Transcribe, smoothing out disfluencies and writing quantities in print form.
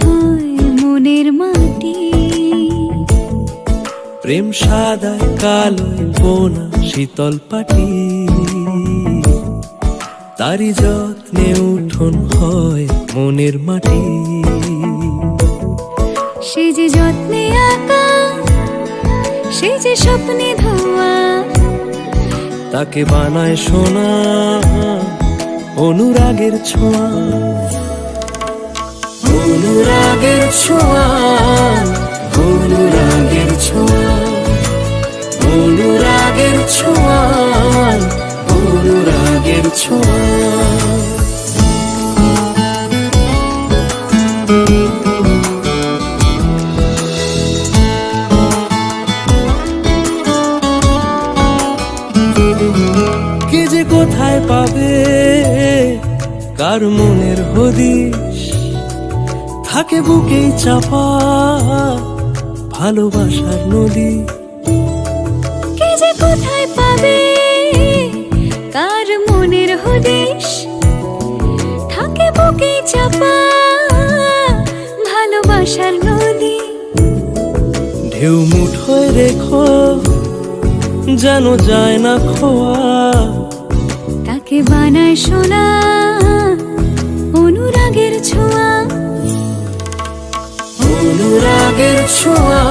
হয় মনের মাটি। প্রেম সাদায় কালোয় বোনা শীতল পাটি, তারি যত্নে উঠোন হয় মনের মাটি। সে যে যত্নে আঁকা, সে যে স্বপ্নে ধোয়া, তাকে বানায় সোনা অনুরাগের ছোঁয়া। অনুরাগের ছোঁয়া, অনুরাগের ছোঁয়া, অনুরাগের ছোঁয়া, অনুরাগের ছোঁয়া। কে যে কোথায় পাবে কার মনের হদিশ, থাকে বুকেই চাপা ভালোবাসার নদী। কে যে কোথায় পাবে কার মনের হদিশ, থাকে বুকে চাপা ভালোবাসার নদী। ঢেউ মুঠোয় রেখো যেন যায় না খোয়া, তাকে বানায় সোনা অনুরাগের ছোঁয়া। অনুরাগের ছোঁয়া,